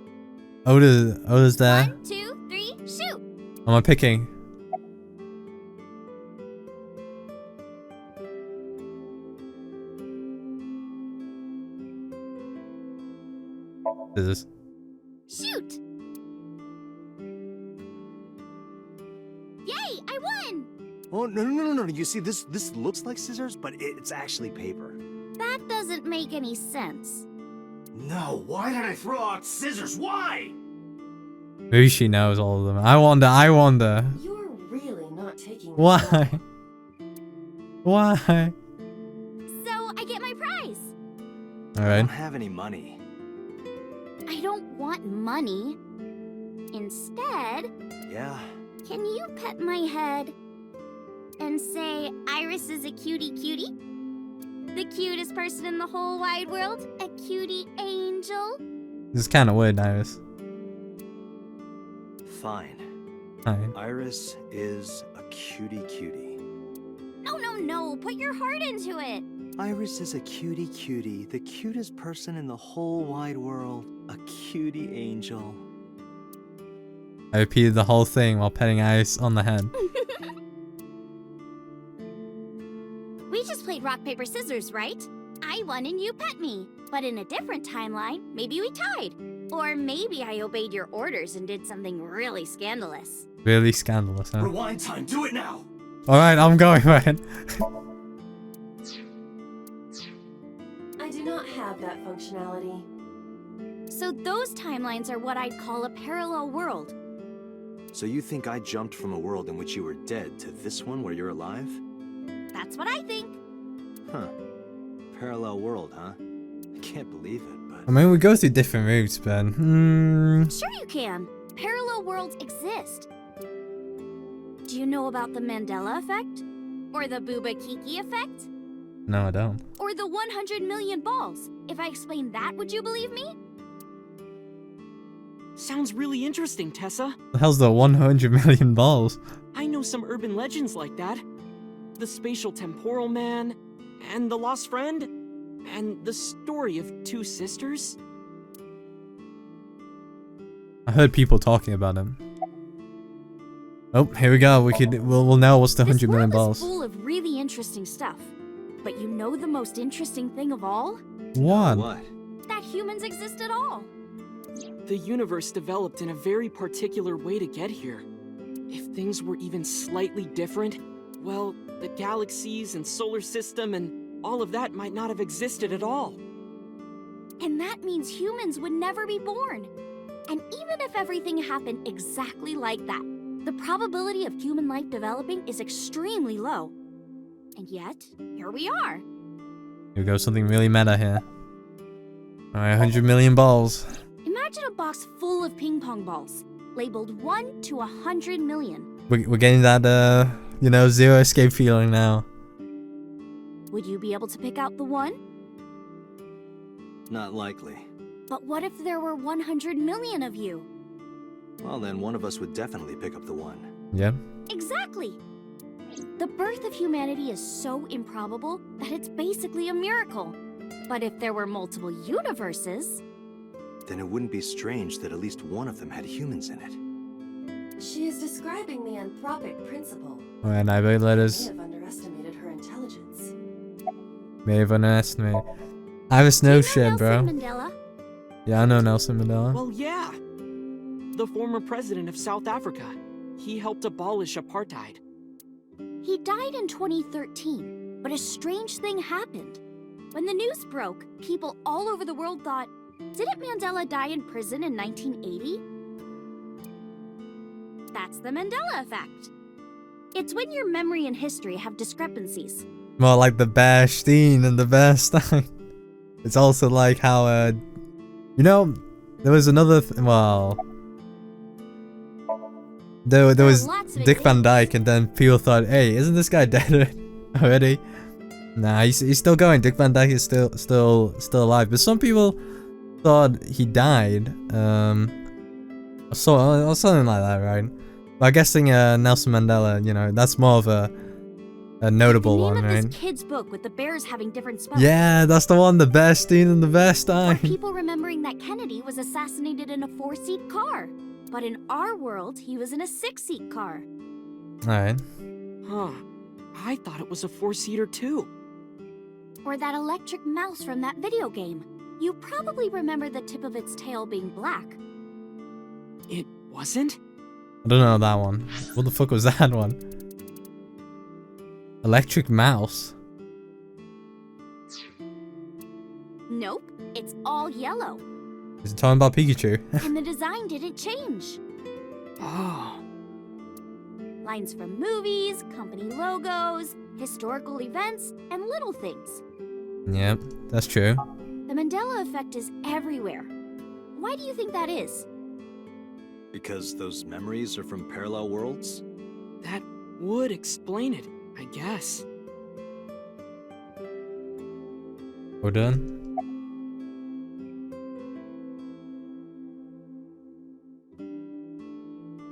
Oda's there. 1, 2, 3, shoot. Am I picking? Scissors. Shoot. Yay, I won. Oh, no. You see, this looks like scissors, but it's actually paper. That doesn't make any sense. No, why did I throw out scissors? Why? Maybe she knows all of them. I wonder. You're really not taking this Why? well. Why? So I get my prize. I Alright. don't have any money. I don't want money. Instead, Yeah. can you pet my head and say Iris is a cutie? The cutest person in the whole wide world? A cutie angel? This is kind of weird, Iris. Fine. Hi. Iris is a cutie. No. Put your heart into it. Iris is a cutie, the cutest person in the whole wide world. A cutie angel. I repeated the whole thing while petting Iris on the head. We just played rock, paper, scissors, right? I won and you pet me. But in a different timeline, maybe we tied. Or maybe I obeyed your orders and did something really scandalous. Really scandalous, huh? Rewind time, do it now! Alright, I'm going, man. I do not have that functionality. So those timelines are what I'd call a parallel world. So you think I jumped from a world in which you were dead to this one where you're alive? That's what I think. Huh. Parallel world, huh? I can't believe it, but... I mean, we go through different routes, but... Sure you can. Parallel worlds exist. Do you know about the Mandela effect? Or the Booba Kiki effect? No, I don't. Or the 100 million balls? If I explained that, would you believe me? Sounds really interesting, Tessa. The hell's the 100 million balls? I know some urban legends like that. The spatial temporal man, and the lost friend, and the story of two sisters. I heard people talking about him. Oh, here we go. We'll know what's the 100 million This world balls. is full of really interesting stuff. But you know the most interesting thing of all? What? What? That humans exist at all. The universe developed in a very particular way to get here. If things were even slightly different, well, the galaxies and solar system and all of that might not have existed at all. And that means humans would never be born. And even if everything happened exactly like that, the probability of human life developing is extremely low. And yet, here we are. Here we go, something really meta here. Alright, 100 million balls. Imagine a box full of ping pong balls, labeled 1 to 100 million. We're getting that, zero escape feeling now. Would you be able to pick out the one? Not likely. But what if there were 100 million of you? Well, then one of us would definitely pick up the one. Yeah. Exactly! The birth of humanity is so improbable that it's basically a miracle. But if there were multiple universes... Then it wouldn't be strange that at least one of them had humans in it. She is describing the anthropic principle. Alright, I bet let May us. have underestimated her intelligence. May have underestimated. I was no shit, bro. Nelson Mandela? Yeah, I know Nelson Mandela. Well, yeah. The former president of South Africa. He helped abolish apartheid. He died in 2013, but a strange thing happened. When the news broke, people all over the world thought, didn't Mandela die in prison in 1980? That's the Mandela effect. It's when your memory and history have discrepancies. Well, like the Bashteen and the Bastine. It's also like how, you know, there was another, well, there was Dick Van Dyke, and then people thought, hey, isn't this guy dead already? Nah, he's still going. Dick Van Dyke is still alive, but some people thought he died, or something like that, right? But I'm guessing Nelson Mandela, you know, that's more of a notable one, right? The name of this kid's book with the bears having different spells. Yeah, that's the one, the Bastine and the Or Bastine. people remembering that Kennedy was assassinated in a 4-seat car. But in our world, he was in a 6-seat car. Alright. Huh. I thought it was a 4-seater too. Or that electric mouse from that video game. You probably remember the tip of its tail being black. It wasn't? I don't know that one. What the fuck was that one? Electric mouse? Nope, it's all yellow. Is it talking about Pikachu? And the design didn't change. Oh. Lines from movies, company logos, historical events, and little things. Yep, that's true. The Mandela effect is everywhere. Why do you think that is? Because those memories are from parallel worlds? That would explain it, I guess. We're done.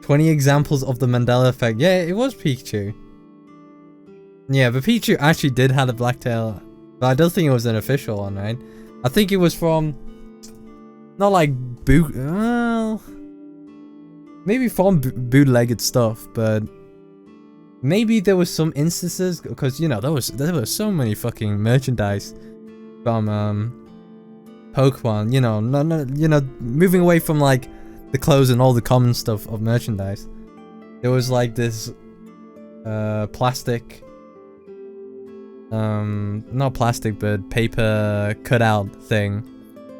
"20 examples of the Mandela effect." Yeah, it was Pikachu. Yeah, but Pikachu actually did have a black tail. But I don't think it was an official one, right? I think it was from... Not like well, maybe from bootlegged stuff, but... Maybe there was some instances, because, you know, there was so many fucking merchandise from, Pokemon, you know, moving away from, like, the clothes and all the common stuff of merchandise. There was like this plastic, not plastic but paper cutout thing,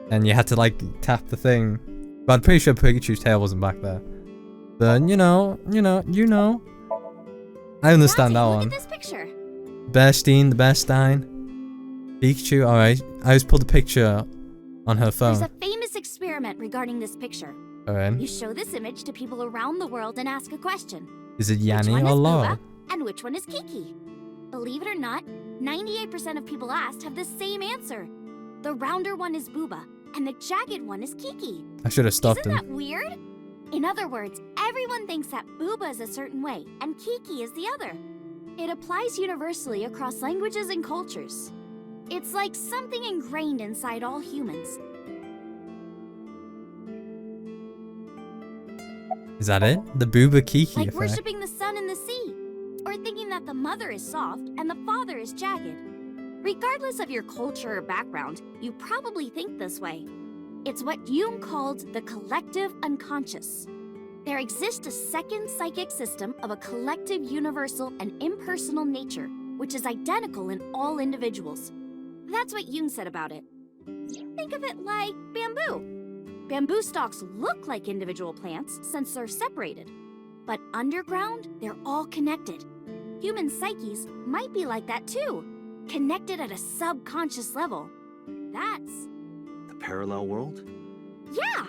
and you had to like tap the thing. But I'm pretty sure Pikachu's tail wasn't back there. But you know, I understand that Look one. at this picture. Bastine, the Bastine, Pikachu. All right, I just pulled the picture on her phone. There's a famous experiment regarding this picture. Alright. You show this image to people around the world and ask a question. Is it Which Yanni one or is Laura? Booba and which one is Kiki? Believe it or not, 98% of people asked have the same answer. The rounder one is Booba, and the jagged one is Kiki. I should have stopped Isn't him. that weird? In other words, everyone thinks that Booba is a certain way, and Kiki is the other. It applies universally across languages and cultures. It's like something ingrained inside all humans. Is that it? The Booba Kiki Like effect. worshipping the sun and the sea, or thinking that the mother is soft and the father is jagged. Regardless of your culture or background, you probably think this way. It's what Jung called the collective unconscious. There exists a second psychic system of a collective universal and impersonal nature, which is identical in all individuals. That's what Jung said about it. Think of it like bamboo. Bamboo stalks look like individual plants since they're separated. But underground, they're all connected. Human psyches might be like that too, connected at a subconscious level. That's... The parallel world? Yeah!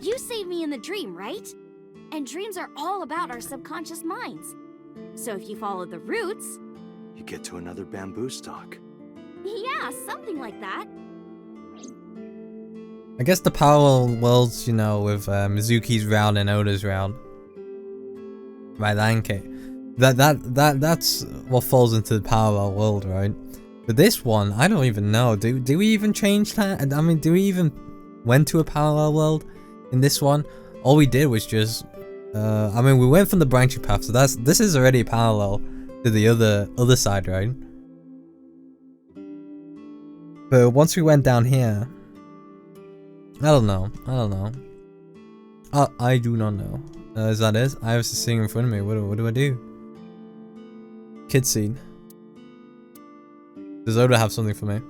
You saved me in the dream, right? And dreams are all about our subconscious minds. So if you follow the roots... You get to another bamboo stalk. Yeah, something like that. I guess the parallel worlds, you know, with Mizuki's route and Oda's route. Right, that's what falls into the parallel world, right? But this one, I don't even know. Do we even change that? I mean, do we even went to a parallel world in this one? All we did was just, I mean, we went from the branching path, so this is already parallel to the other side, right? But once we went down here, I don't know. I do not know. Is that it? I have this thing in front of me. What do I do? Kid scene. Does Oda have something for me?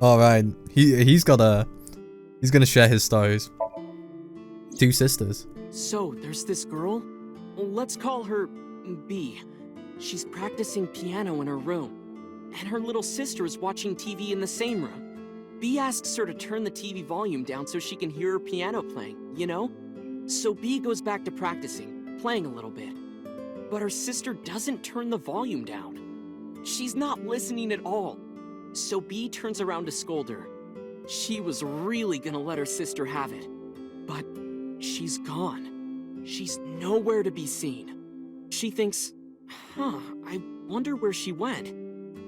Alright. He's gonna share his stories. 2 sisters. So, there's this girl? Let's call her B. She's practicing piano in her room, and her little sister is watching TV in the same room. B asks her to turn the TV volume down so she can hear her piano playing, you know? So B goes back to practicing, playing a little bit. But her sister doesn't turn the volume down. She's not listening at all. So B turns around to scold her. She was really gonna let her sister have it. But she's gone. She's nowhere to be seen. She thinks, I wonder where she went.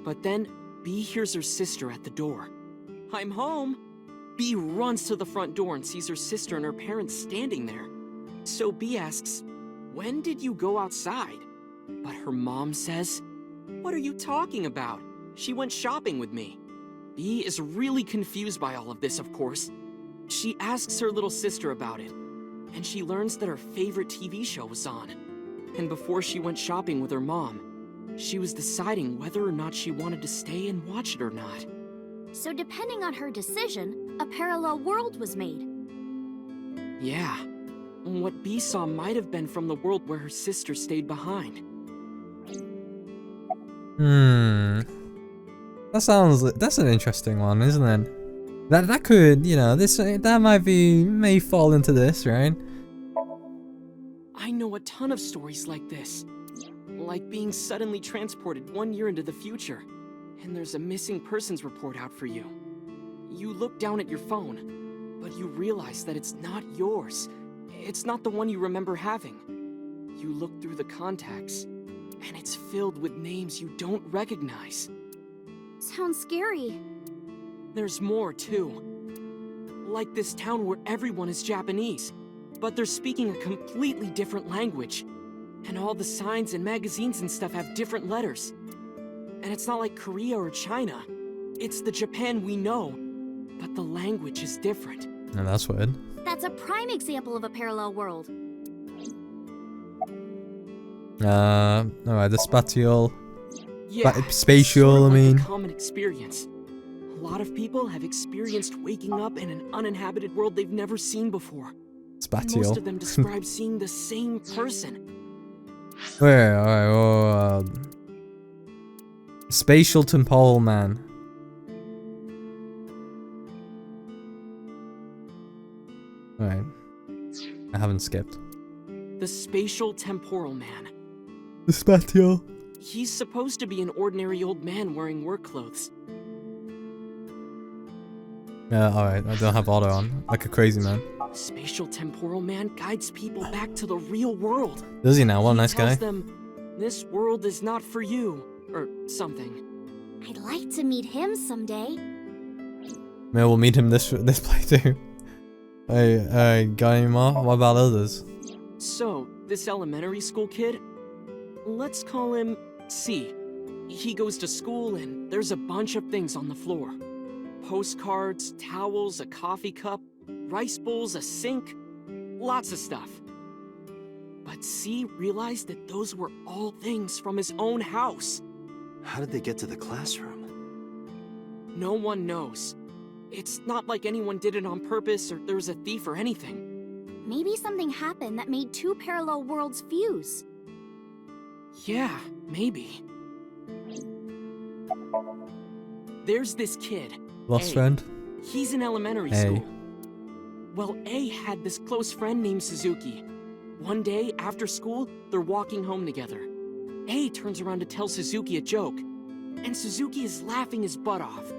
But then B hears her sister at the door. I'm home. B runs to the front door and sees her sister and her parents standing there. So B asks, when did you go outside? But her mom says, what are you talking about? She went shopping with me. B is really confused by all of this, of course. She asks her little sister about it, and she learns that her favorite TV show was on. And before she went shopping with her mom, she was deciding whether or not she wanted to stay and watch it or not. So depending on her decision, a parallel world was made. Yeah. What B saw might have been from the world where her sister stayed behind. That's an interesting one, isn't it? That could, you know, that may fall into this, right? I know a ton of stories like this. Like being suddenly transported 1 year into the future, and there's a missing persons report out for you. You look down at your phone, but you realize that it's not yours. It's not the one you remember having. You look through the contacts, and it's filled with names you don't recognize. Sounds scary. There's more, too. Like this town where everyone is Japanese, but they're speaking a completely different language. And all the signs and magazines and stuff have different letters. And it's not like Korea or China. It's the Japan we know, but the language is different. And that's weird. That's a prime example of a parallel world. Alright, the spatial. Yeah, Spatial, sort of I mean. like a common experience. A lot of people have experienced waking up in an uninhabited world they've never seen before. Spatial. Most of them describe seeing the same person. Wait, alright, spatial temporal man. Alright. I haven't skipped. The spatial temporal man. The spatial. He's supposed to be an ordinary old man wearing work clothes. Yeah, alright, I don't have auto on. Like a crazy man. Spatial temporal man guides people back to the real world. Does he now? What a nice He guy. tells them, this world is not for you, or something. I'd like to meet him someday. Maybe we'll meet him this playthrough. Hey, got any more? What about others? So, this elementary school kid, let's call him C. He goes to school and there's a bunch of things on the floor. Postcards, towels, a coffee cup, rice bowls, a sink, lots of stuff. But C realized that those were all things from his own house. How did they get to the classroom? No one knows. It's not like anyone did it on purpose or there was a thief or anything. Maybe something happened that made 2 parallel worlds fuse. Yeah, maybe. There's this kid. Lost A. friend? He's in elementary A. school. Well, A had this close friend named Suzuki. One day, after school, they're walking home together. A turns around to tell Suzuki a joke, and Suzuki is laughing his butt off.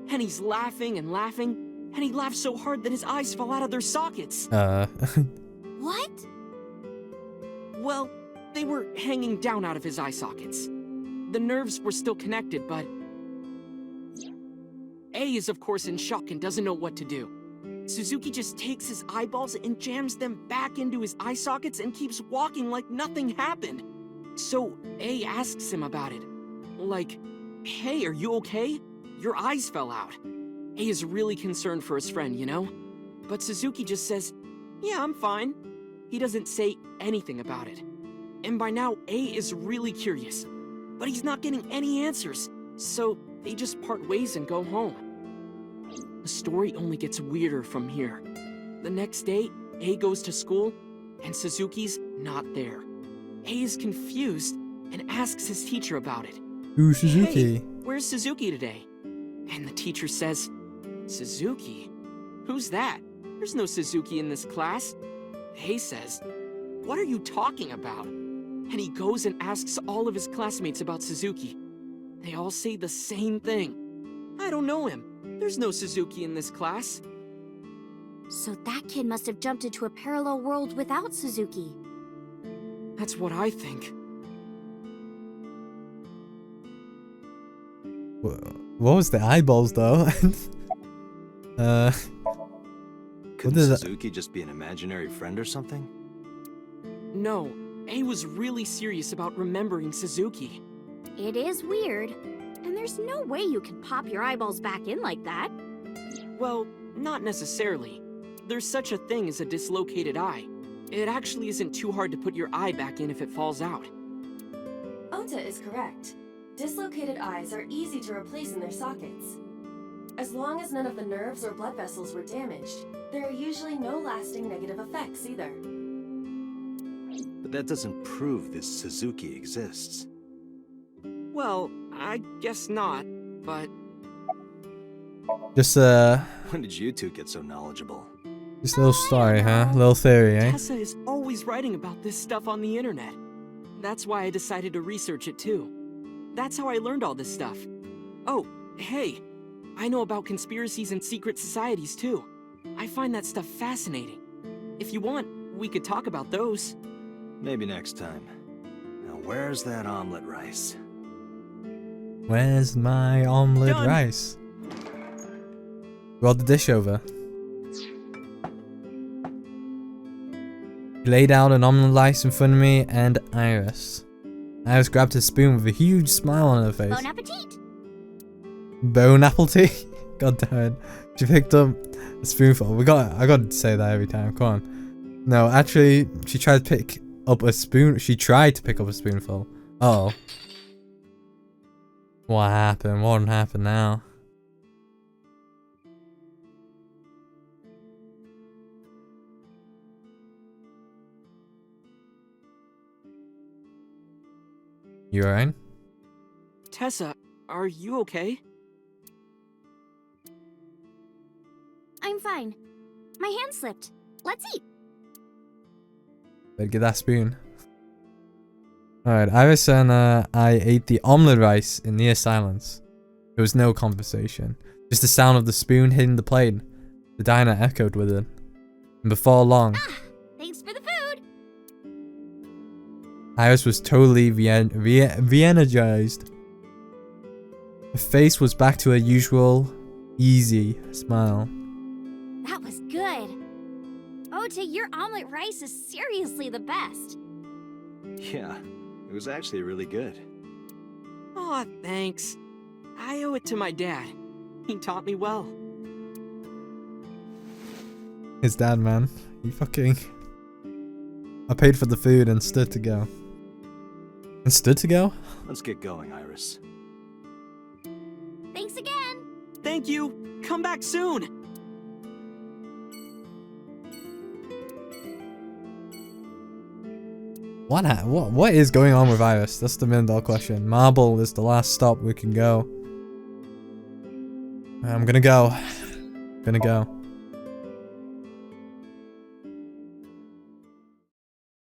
And he's laughing and laughing, and he laughs so hard that his eyes fall out of their sockets. What? Well, they were hanging down out of his eye sockets. the nerves were still connected, but... A is of course in shock and doesn't know what to do. Suzuki just takes his eyeballs and jams them back into his eye sockets and keeps walking like nothing happened. So A asks him about it. Like, hey, are you okay? Your eyes fell out. A is really concerned for his friend, you know? But Suzuki just says, yeah, I'm fine. He doesn't say anything about it. And by now, A is really curious. But he's not getting any answers, so they just part ways and go home. The story only gets weirder from here. The next day, A goes to school, and Suzuki's not there. A is confused and asks his teacher about it. Ooh, Suzuki. Hey, where's Suzuki today? And the teacher says, Suzuki? Who's that? There's no Suzuki in this class. A says, what are you talking about? And he goes and asks all of his classmates about Suzuki. They all say the same thing. I don't know him. There's no Suzuki in this class. So that kid must have jumped into a parallel world without Suzuki. That's what I think. What was the eyeballs though? Couldn't is that? Suzuki just be an imaginary friend or something? No, A was really serious about remembering Suzuki. It is weird. And there's no way you can pop your eyeballs back in like that. Well, not necessarily. There's such a thing as a dislocated eye. It actually isn't too hard to put your eye back in if it falls out. Ota is correct. Dislocated eyes are easy to replace in their sockets. As long as none of the nerves or blood vessels were damaged, there are usually no lasting negative effects either. But that doesn't prove this Suzuki exists. Well, I guess not, but... Just When did you two get so knowledgeable? just a little story, huh? Little theory, eh? Tessa is always writing about this stuff on the internet. That's why I decided to research it too. That's how I learned all this stuff. Oh, hey, I know about conspiracies and secret societies too. I find that stuff fascinating. If you want, we could talk about those. Maybe next time. Now where's that omelet rice? Where's my omelet Done. rice? Brought the dish over. He laid out an omelet rice in front of me and Iris. Iris grabbed a spoon with a huge smile on her face. Bon appetit! Bone apple tea? God damn it. She picked up a spoonful. I gotta say that every time. Come on. No, actually, she tried to pick up a spoon. She tried to pick up a spoonful. Uh oh. What happened? What happened now? You alright? Tessa, are you okay? I'm fine. My hand slipped. Let's eat. Better get that spoon. Alright, Iris and I ate the omelet rice in near silence. There was no conversation. Just the sound of the spoon hitting the plate. The diner echoed with it. And before long, Thanks for the food. Iris was totally re-energized. Her face was back to her usual, easy smile. That was good. Ota, your omelet rice is seriously the best. Yeah, it was actually really good. Aw, thanks. I owe it to my dad. He taught me well. His dad, man. He fucking... I paid for the food and stood to go. And stood to go? Let's get going, Iris. Thanks again. Thank you. Come back soon. What is going on with Iris? That's the $1 million question. Marble is the last stop we can go. I'm gonna go. Gonna go.